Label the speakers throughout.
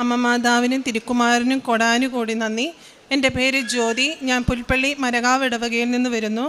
Speaker 1: അമ്മ മാതാവിനും തിരുക്കുമാരനും കൊടാനുകൂടി നന്ദി. എൻ്റെ പേര് ജ്യോതി. ഞാൻ പുൽപ്പള്ളി മരകാവ് ഇടവകയിൽ നിന്ന് വരുന്നു.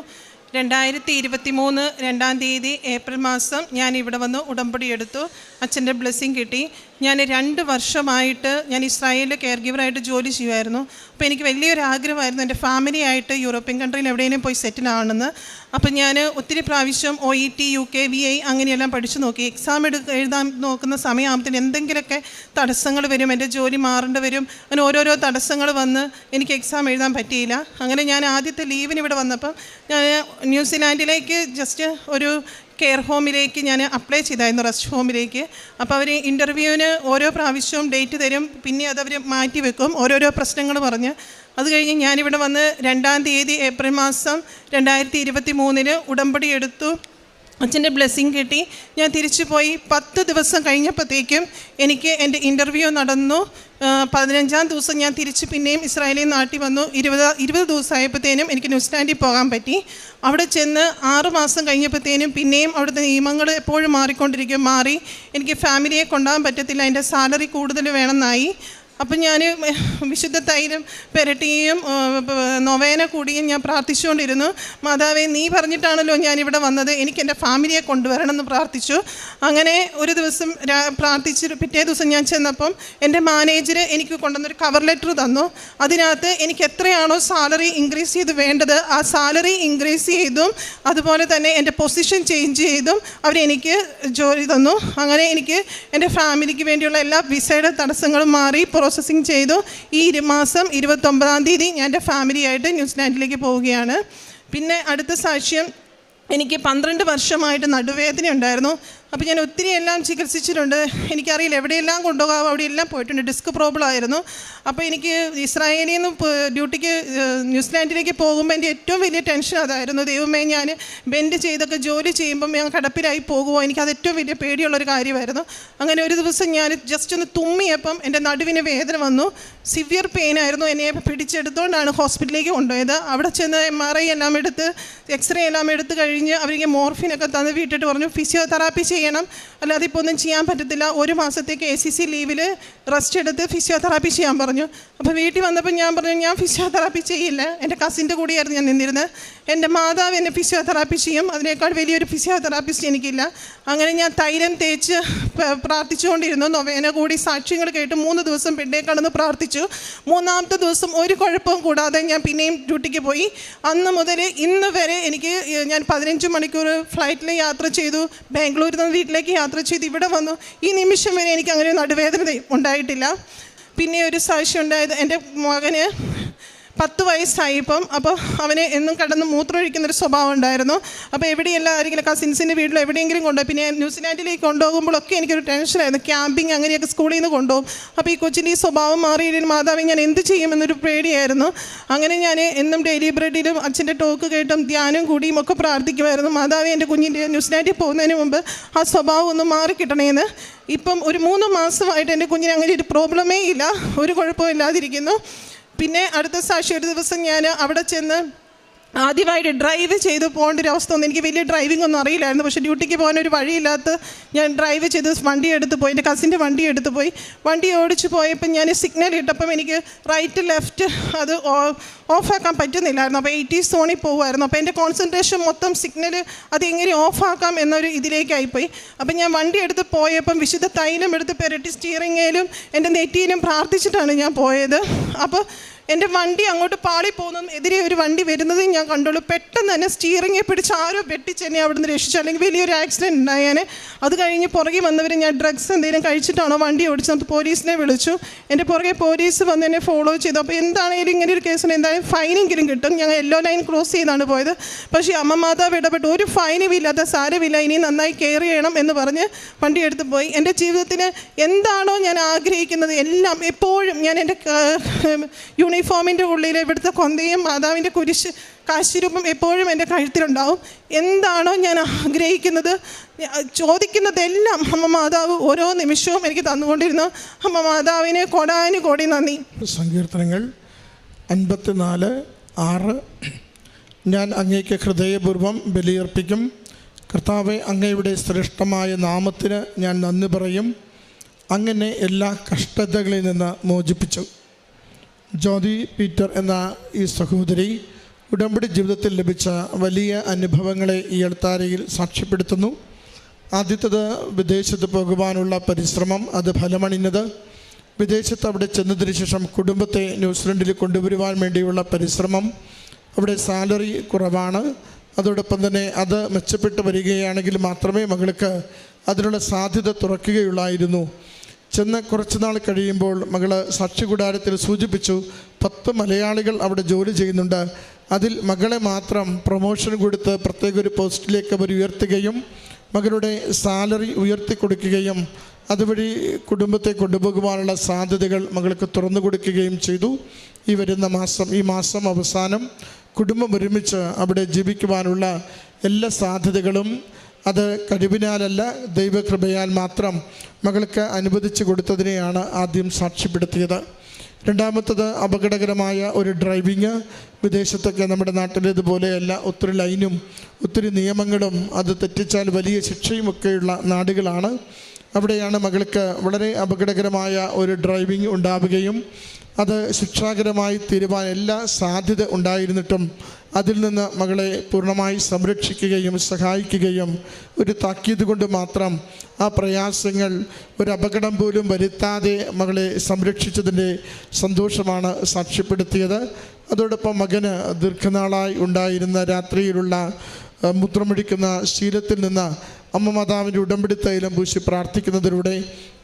Speaker 1: 2023 2-ാം തീയതി ഏപ്രിൽ മാസം ഞാൻ ഇവിടെ വന്ന് ഉടമ്പടി എടുത്തു. അച്ഛൻ്റെ ബ്ലെസ്സിങ് കിട്ടി. ഞാൻ 2 വർഷമായിട്ട് ഞാൻ ഇസ്രായേലിൽ കെയർ ഗിവറായിട്ട് ജോലി ചെയ്യുമായിരുന്നു. അപ്പോൾ എനിക്ക് വലിയൊരു ആഗ്രഹമായിരുന്നു എൻ്റെ ഫാമിലിയായിട്ട് യൂറോപ്യൻ കൺട്രിയിൽ എവിടെയെങ്കിലും പോയി സെറ്റിൽ ആവണമെന്ന്. അപ്പം ഞാൻ ഒത്തിരി പ്രാവശ്യം OET UK VI അങ്ങനെയെല്ലാം പഠിച്ചു നോക്കി. എക്സാം എഴുതാൻ നോക്കുന്ന സമയമാകുമ്പോഴത്തേന് എന്തെങ്കിലുമൊക്കെ തടസ്സങ്ങൾ വരും, എൻ്റെ ജോലി മാറേണ്ടി വരും. അങ്ങനെ ഓരോരോ തടസ്സങ്ങൾ വന്ന് എനിക്ക് എക്സാം എഴുതാൻ പറ്റിയില്ല. അങ്ങനെ ഞാൻ ആദ്യത്തെ ലീവിന് ഇവിടെ വന്നപ്പം ഞാൻ ന്യൂസിലാൻഡിലേക്ക് ജസ്റ്റ് ഒരു കെയർ ഹോമിലേക്ക് ഞാൻ അപ്ലൈ ചെയ്തായിരുന്നു, റെസ്റ്റ് ഹോമിലേക്ക്. അപ്പോൾ അവർ ഇൻ്റർവ്യൂവിന് ഓരോ പ്രാവശ്യവും ഡേറ്റ് തരും, പിന്നെ അതവർ മാറ്റി വെക്കും ഓരോരോ പ്രശ്നങ്ങൾ പറഞ്ഞ്. അത് കഴിഞ്ഞ് ഞാനിവിടെ വന്ന് 2-ാം തീയതി ഏപ്രിൽ മാസം 2023 ഉടമ്പടി എടുത്തു. അച്ഛൻ്റെ ബ്ലെസ്സിങ് കിട്ടി. ഞാൻ തിരിച്ചു പോയി 10 ദിവസം കഴിഞ്ഞപ്പോഴത്തേക്കും എനിക്ക് എൻ്റെ ഇൻ്റർവ്യൂ നടന്നു. 15-ാം ദിവസം ഞാൻ തിരിച്ച് പിന്നെയും ഇസ്രായേലിൽ നാട്ടിൽ വന്നു. 20 ദിവസമായപ്പോഴത്തേനും എനിക്ക് ന്യൂസിലാൻഡിൽ പോകാൻ പറ്റി. അവിടെ ചെന്ന് 6 മാസം കഴിഞ്ഞപ്പോഴത്തേനും പിന്നെയും അവിടുത്തെ നിയമങ്ങൾ എപ്പോഴും മാറി എനിക്ക് ഫാമിലിയെ കൊണ്ടുപോകാൻ പറ്റത്തില്ല, എൻ്റെ സാലറി കൂടുതൽ വേണമെന്നായി. അപ്പം ഞാൻ വിശുദ്ധ തൈലം പുരട്ടിയും നൊവേന കൂടിയും ഞാൻ പ്രാർത്ഥിച്ചുകൊണ്ടിരുന്നു. മാതാവേ, നീ പറഞ്ഞിട്ടാണല്ലോ ഞാനിവിടെ വന്നത്, എനിക്ക് എൻ്റെ ഫാമിലിയെ കൊണ്ടുവരണമെന്ന് പ്രാർത്ഥിച്ചു. അങ്ങനെ ഒരു ദിവസം പ്രാർത്ഥിച്ച് പിറ്റേ ദിവസം ഞാൻ ചെന്നപ്പം എൻ്റെ മാനേജർ എനിക്ക് കൊണ്ടുവന്നൊരു കവർ ലെറ്റർ തന്നു. അതിനകത്ത് എനിക്ക് എത്രയാണോ സാലറി ഇൻക്രീസ് ചെയ്ത് വേണ്ടത് ആ സാലറി ഇൻക്രീസ് ചെയ്തും അതുപോലെ തന്നെ എൻ്റെ പൊസിഷൻ ചേഞ്ച് ചെയ്തും അവരെനിക്ക് ജോലി തന്നു. അങ്ങനെ എനിക്ക് എൻ്റെ ഫാമിലിക്ക് വേണ്ടിയുള്ള എല്ലാ വിസയുടെ തടസ്സങ്ങളും മാറി പ്രോസസ്സിങ് ചെയ്തു. ഈ മാസം 29-ാം തീയതി ഞാൻ എൻ്റെ ഫാമിലിയായിട്ട് ന്യൂസിലാൻഡിലേക്ക് പോവുകയാണ്. പിന്നെ അടുത്ത സാക്ഷ്യം, എനിക്ക് 12 വർഷമായിട്ട് നടുവേദന ഉണ്ടായിരുന്നു. അപ്പോൾ ഞാൻ ഒത്തിരി എല്ലാം ചികിത്സിച്ചിട്ടുണ്ട്. എനിക്കറിയില്ല എവിടെയെല്ലാം കൊണ്ടുപോകാം, അവിടെയെല്ലാം പോയിട്ടുണ്ട്. ഡിസ്ക് പ്രോബ്ലം ആയിരുന്നു. അപ്പോൾ എനിക്ക് ഇസ്രായേലിൽ നിന്ന് ഡ്യൂട്ടിക്ക് ന്യൂസിലാൻഡിലേക്ക് പോകുമ്പോൾ എൻ്റെ ഏറ്റവും വലിയ ടെൻഷൻ അതായിരുന്നു. ദൈവമേ, ഞാൻ ബെൻഡ് ചെയ്തൊക്കെ ജോലി ചെയ്യുമ്പം ഞാൻ കിടപ്പിലായി പോകുമോ, എനിക്കത് ഏറ്റവും വലിയ പേടിയുള്ളൊരു കാര്യമായിരുന്നു. അങ്ങനെ ഒരു ദിവസം ഞാൻ ജസ്റ്റ് ഒന്ന് തുമ്മിയപ്പം എൻ്റെ നടുവിന് വേദന വന്നു. സിവിയർ പെയിൻ ആയിരുന്നു. എന്നെ പിടിച്ചെടുത്തുകൊണ്ടാണ് ഹോസ്പിറ്റലിലേക്ക് കൊണ്ടുപോയത്. അവിടെ ചെന്ന് MRI എല്ലാം എടുത്ത് എക്സ്റേ എല്ലാം എടുത്ത് കഴിഞ്ഞ് അവർക്ക് മോർഫിനൊക്കെ തന്ന് വീട്ടിട്ട് പറഞ്ഞു ഫിസിയോതെറാപ്പി ചെയ്യണം, അല്ലാതെ ഇപ്പോൾ ഒന്നും ചെയ്യാൻ പറ്റത്തില്ല. 1 മാസത്തേക്ക് ACC ലീവിൽ റെസ്റ്റ് എടുത്ത് ഫിസിയോതെറാപ്പി ചെയ്യാൻ പറഞ്ഞു. അപ്പോൾ വീട്ടിൽ വന്നപ്പോൾ ഞാൻ പറഞ്ഞു ഞാൻ ഫിസിയോതെറാപ്പി ചെയ്യില്ല. എൻ്റെ കസിൻ്റെ കൂടെയായിരുന്നു ഞാൻ നിന്നിരുന്നത്. എൻ്റെ മാതാവ് എന്നെ ഫിസിയോതെറാപ്പി ചെയ്യും, അതിനേക്കാൾ വലിയൊരു ഫിസിയോതെറാപ്പിസ്റ്റ് എനിക്കില്ല. അങ്ങനെ ഞാൻ തൈലം തേച്ച് പ്രാർത്ഥിച്ചുകൊണ്ടിരുന്നു. നൊവേന കൂടി സാക്ഷ്യങ്ങൾ കേട്ട് 3 ദിവസം പെണ്ണെ കടന്ന് പ്രാർത്ഥിച്ചു. 3-ാമത്തെ ദിവസം ഒരു കുഴപ്പവും കൂടാതെ ഞാൻ പിന്നെയും ഡ്യൂട്ടിക്ക് പോയി. അന്ന് മുതൽ ഇന്ന് വരെ ഞാൻ 15 മണിക്കൂർ ഫ്ലൈറ്റിൽ യാത്ര ചെയ്തു. ബാംഗ്ലൂരിൽ നിന്ന് വീട്ടിലേക്ക് യാത്ര ചെയ്ത് ഇവിടെ വന്നു. ഈ നിമിഷം വരെ എനിക്ക് അങ്ങനെ നടുവേദന ഉണ്ടായിട്ടില്ല. പിന്നെ ഒരു സാക്ഷ്യം ഉണ്ടായത്, എൻ്റെ മകന് 10 വയസ്സായിപ്പം. അപ്പോൾ അവന് എന്നും കടന്ന് മൂത്രമൊഴിക്കുന്നൊരു സ്വഭാവം ഉണ്ടായിരുന്നു. അപ്പോൾ എവിടെയെല്ലാം ആരെങ്കിലും കസിൻസിൻ്റെ വീട്ടിൽ എവിടെയെങ്കിലും കൊണ്ടുപോകും. പിന്നെ ന്യൂസിലാൻഡിലേക്ക് കൊണ്ടുപോകുമ്പോഴൊക്കെ എനിക്കൊരു ടെൻഷനായിരുന്നു. ക്യാമ്പിങ് അങ്ങനെയൊക്കെ സ്കൂളിൽ നിന്ന് കൊണ്ടുപോകും. അപ്പോൾ ഈ കൊച്ചിൻ്റെ ഈ സ്വഭാവം മാറിയില്ലെങ്കിൽ മാതാവേ ഞാൻ എന്ത് ചെയ്യുമെന്നൊരു പേടിയായിരുന്നു. അങ്ങനെ ഞാൻ എന്നും ഡെയിലി ബ്രെഡിലും അച്ഛൻ്റെ ടോക്ക് കേട്ടും ധ്യാനം കൂടിയും ഒക്കെ പ്രാർത്ഥിക്കുമായിരുന്നു. മാതാവേ, എൻ്റെ കുഞ്ഞിൻ്റെ ന്യൂസിലാൻഡിൽ പോകുന്നതിന് മുമ്പ് ആ സ്വഭാവം ഒന്ന് മാറിക്കിട്ടണേന്ന്. ഇപ്പം ഒരു 3 മാസമായിട്ട് എൻ്റെ കുഞ്ഞിന് അങ്ങനെ ഒരു പ്രോബ്ലമേ ഇല്ല, ഒരു കുഴപ്പവും ഇല്ലാതിരിക്കുന്നു. പിന്നെ അടുത്ത സാക്ഷി, ഒരു ദിവസം ഞാൻ അവിടെ ചെന്ന് ആദ്യമായിട്ട് ഡ്രൈവ് ചെയ്ത് പോകേണ്ട ഒരു അവസ്ഥ വന്നു. എനിക്ക് വലിയ ഡ്രൈവിംഗ് ഒന്നും അറിയില്ലായിരുന്നു. പക്ഷേ ഡ്യൂട്ടിക്ക് പോകാനൊരു വഴിയില്ലാത്ത ഞാൻ ഡ്രൈവ് ചെയ്ത് വണ്ടി എടുത്ത് പോയി. എൻ്റെ കസിൻ്റെ വണ്ടി എടുത്ത് പോയി. വണ്ടി ഓടിച്ച് പോയപ്പോൾ ഞാൻ സിഗ്നൽ ഇട്ടപ്പം എനിക്ക് റൈറ്റ് ലെഫ്റ്റ് അത് ഓഫാക്കാൻ പറ്റുന്നില്ലായിരുന്നു. അപ്പോൾ 80 സോണിൽ പോകുമായിരുന്നു. അപ്പോൾ എൻ്റെ കോൺസെൻട്രേഷൻ മൊത്തം സിഗ്നൽ അതെങ്ങനെ ഓഫാക്കാം എന്നൊരു ഇതിലേക്കായിപ്പോയി. അപ്പം ഞാൻ വണ്ടി എടുത്ത് പോയപ്പം വിശുദ്ധ തൈലം എടുത്ത് പുരട്ടി സ്റ്റീറിങ്ങിലും എൻ്റെ നെറ്റിയിലും പ്രാർത്ഥിച്ചിട്ടാണ് ഞാൻ പോയത്. അപ്പോൾ എൻ്റെ വണ്ടി അങ്ങോട്ട് പാളി പോകുന്നതും എതിരെ ഒരു വണ്ടി വരുന്നതും ഞാൻ കണ്ടുള്ളൂ. പെട്ടെന്ന് തന്നെ സ്റ്റീറിങ്ങെ പിടിച്ച് ആരോ വെട്ടിച്ച് എന്നെ അവിടെ നിന്ന് രക്ഷിച്ചു, അല്ലെങ്കിൽ വലിയൊരു ആക്സിഡൻറ്റ് ഉണ്ടായേനെ. അത് കഴിഞ്ഞ് പുറകെ വന്നവർ ഞാൻ ഡ്രഗ്സ് എന്തെങ്കിലും കഴിച്ചിട്ടാണോ വണ്ടി ഓടിച്ചത് പോലീസിനെ വിളിച്ചു. എൻ്റെ പുറകെ പോലീസ് വന്ന് എന്നെ ഫോളോ ചെയ്തു. അപ്പോൾ എന്താണെങ്കിലും ഇങ്ങനെ ഒരു കേസിന് എന്തായാലും ഫൈനെങ്കിലും കിട്ടും. ഞങ്ങൾ യെല്ലോ ലൈൻ ക്രോസ് ചെയ്താണ് പോയത്. പക്ഷേ അമ്മ മാതാവ് ഇടപെട്ട് ഒരു ഫൈനും ഇല്ലാത്ത സാരമില്ല, ഇനി നന്നായി കെയർ ചെയ്യണം എന്ന് പറഞ്ഞ് വണ്ടി എടുത്ത് പോയി. എൻ്റെ ജീവിതത്തിന് എന്താണോ ഞാൻ ആഗ്രഹിക്കുന്നത് എല്ലാം എപ്പോഴും ഞാൻ എൻ്റെ യൂണിഫോമിൻ്റെ ഉള്ളിൽ ഇവിടുത്തെ കൊന്തയും മാതാവിൻ്റെ കുരിശ് കാശിരൂപം എപ്പോഴും എൻ്റെ കഴുത്തിലുണ്ടാവും. എന്താണോ ഞാൻ ആഗ്രഹിക്കുന്നത് ചോദിക്കുന്നതെല്ലാം അമ്മ മാതാവ് ഓരോ നിമിഷവും എനിക്ക് തന്നുകൊണ്ടിരുന്നു. അമ്മ മാതാവിന് കോടാനുകോടി നന്ദി.
Speaker 2: സങ്കീർത്തനങ്ങൾ 54:6 ഞാൻ അങ്ങേക്ക് ഹൃദയപൂർവ്വം ബലിയർപ്പിക്കും. കർത്താവെ, അങ്ങയുടെ ശ്രേഷ്ഠമായ നാമത്തിന് ഞാൻ നന്ദി പറയും. അങ്ങനെ എല്ലാ കഷ്ടതകളിൽ നിന്ന് മോചിപ്പിച്ചു. ജ്യോതി പീറ്റർ എന്ന ഈ സഹോദരി ഉടമ്പടി ജീവിതത്തിൽ ലഭിച്ച വലിയ അനുഭവങ്ങളെ ഈ അൾത്താരയിൽ സാക്ഷ്യപ്പെടുത്തുന്നു. ആദ്യത്തേത് വിദേശത്ത് പോകുവാനുള്ള പരിശ്രമം, അത് ഫലമണിഞ്ഞത്. വിദേശത്ത് അവിടെ ചെന്നതിന് ശേഷം കുടുംബത്തെ ന്യൂസിലൻഡിൽ കൊണ്ടുവരുവാൻ വേണ്ടിയുള്ള പരിശ്രമം. അവിടെ സാലറി കുറവാണ്, അതോടൊപ്പം തന്നെ അത് മെച്ചപ്പെട്ട് വരികയാണെങ്കിൽ മാത്രമേ മകൾക്ക് അതിനുള്ള സാധ്യത തുറക്കുകയുള്ളായിരുന്നു. ചെന്ന് കുറച്ച് നാൾ കഴിയുമ്പോൾ മകള് സാക്ഷികൂടാരത്തിൽ സൂചിപ്പിച്ചു, 10 മലയാളികൾ അവിടെ ജോലി ചെയ്യുന്നുണ്ട്, അതിൽ മകളെ മാത്രം പ്രൊമോഷൻ കൊടുത്ത് പ്രത്യേക ഒരു പോസ്റ്റിലേക്ക് അവർ ഉയർത്തുകയും മകളുടെ സാലറി ഉയർത്തി കൊടുക്കുകയും അതുവഴി കുടുംബത്തെ കൊണ്ടുപോകുവാനുള്ള സാധ്യതകൾ മകൾക്ക് തുറന്നു കൊടുക്കുകയും ചെയ്തു. ഈ മാസം അവസാനം കുടുംബം ഒരുമിച്ച് അവിടെ ജീവിക്കുവാനുള്ള എല്ലാ സാധ്യതകളും അത് കഴിവിനാലല്ല ദൈവകൃപയാൽ മാത്രം മകൾക്ക് അനുവദിച്ചു കൊടുത്തതിനെയാണ് ആദ്യം സാക്ഷ്യപ്പെടുത്തിയത്. രണ്ടാമത്തത് അപകടകരമായ ഒരു ഡ്രൈവിങ്. വിദേശത്തൊക്കെ നമ്മുടെ നാട്ടിലേതുപോലെയല്ല, ഒത്തിരി ലൈനും ഒത്തിരി നിയമങ്ങളും, അത് തെറ്റിച്ചാൽ വലിയ ശിക്ഷയുമൊക്കെയുള്ള നാടുകളാണ്. അവിടെയാണ് മകൾക്ക് വളരെ അപകടകരമായ ഒരു ഡ്രൈവിംഗ് ഉണ്ടാവുകയും അത് ശിക്ഷാകരമായി തീരുവാൻ എല്ലാ സാധ്യത ഉണ്ടായിരുന്നിട്ടും അതിൽ നിന്ന് മകളെ പൂർണ്ണമായി സംരക്ഷിക്കുകയും സഹായിക്കുകയും ഒരു താക്കീത് കൊണ്ട് മാത്രം ആ പ്രയാസങ്ങൾ ഒരു അപകടം പോലും വരുത്താതെ മകളെ സംരക്ഷിച്ചതിൻ്റെ സന്തോഷമാണ് സാക്ഷ്യപ്പെടുത്തിയത്. അതോടൊപ്പം മകന് ദീർഘനാളായി ഉണ്ടായിരുന്ന രാത്രിയിലുള്ള മൂത്രമൊഴിക്കുന്ന ശീലത്തിൽ നിന്ന് അമ്മ മാതാവിൻ്റെ ഉടമ്പടി തൈലം പൂശി പ്രാർത്ഥിക്കുന്നതിലൂടെ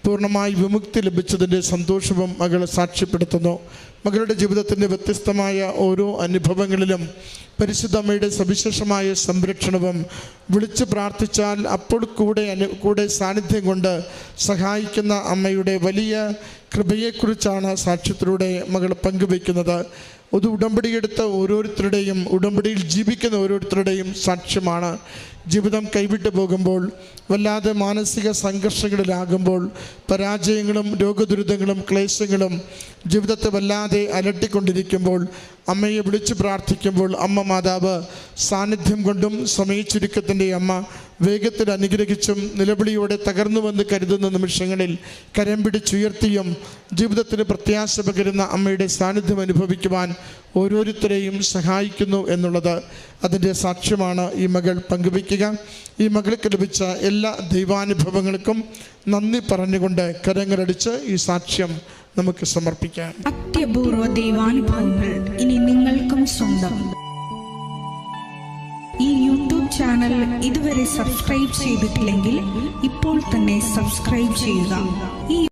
Speaker 2: പൂർണ്ണമായി വിമുക്തി ലഭിച്ചതിൻ്റെ സന്തോഷവും മകൾ സാക്ഷ്യപ്പെടുത്തുന്നു. മകളുടെ ജീവിതത്തിൻ്റെ വ്യത്യസ്തമായ ഓരോ അനുഭവങ്ങളിലും പരിശുദ്ധ അമ്മയുടെ സവിശേഷമായ സംരക്ഷണവും വിളിച്ചു പ്രാർത്ഥിച്ചാൽ അപ്പോൾ കൂടെ സാന്നിധ്യം കൊണ്ട് സഹായിക്കുന്ന അമ്മയുടെ വലിയ കൃപയെക്കുറിച്ചാണ് സാക്ഷ്യത്തിലൂടെ മകൾ പങ്കുവയ്ക്കുന്നത്. അത് ഉടമ്പടിയെടുത്ത ഓരോരുത്തരുടെയും, ഉടമ്പടിയിൽ ജീവിക്കുന്ന ഓരോരുത്തരുടെയും സാക്ഷ്യമാണ്. ജീവിതം കൈവിട്ടു പോകുമ്പോൾ, വല്ലാതെ മാനസിക സംഘർഷങ്ങളിലാകുമ്പോൾ, പരാജയങ്ങളും രോഗദുരിതങ്ങളും ക്ലേശങ്ങളും ജീവിതത്തെ വല്ലാതെ അലട്ടിക്കൊണ്ടിരിക്കുമ്പോൾ അമ്മയെ വിളിച്ചു പ്രാർത്ഥിക്കുമ്പോൾ അമ്മ മാതാവ് സാന്നിധ്യം കൊണ്ടും സമയച്ചുരുക്കത്തിൻ്റെ അമ്മ വേഗത്തിൽ അനുഗ്രഹിച്ചും നിലവിളിയോടെ തകർന്നുവെന്ന് കരുതുന്ന നിമിഷങ്ങളിൽ കരം പിടിച്ചുയർത്തിയും ജീവിതത്തിന് പ്രത്യാശ പകരുന്ന അമ്മയുടെ സാന്നിധ്യം അനുഭവിക്കുവാൻ ഓരോരുത്തരെയും സഹായിക്കുന്നു എന്നുള്ളത് അതിൻ്റെ സാക്ഷ്യമാണ് ഈ മകൾ പങ്കുവയ്ക്കുക. ഈ മകൾക്ക് ലഭിച്ച എല്ലാ ദൈവാനുഭവങ്ങൾക്കും നന്ദി പറഞ്ഞുകൊണ്ട് കരങ്ങളടിച്ച് ഈ സാക്ഷ്യം നമുക്ക് സമർപ്പിക്കാം.
Speaker 3: അത്യപൂർവ ദൈവാനുഭവങ്ങൾ ഇനി നിങ്ങൾക്കും സ്വന്തം. ഈ യൂട്യൂബ് ചാനൽ ഇതുവരെ സബ്സ്ക്രൈബ് ചെയ്തിട്ടില്ലെങ്കിൽ ഇപ്പോൾ തന്നെ സബ്സ്ക്രൈബ് ചെയ്യുക.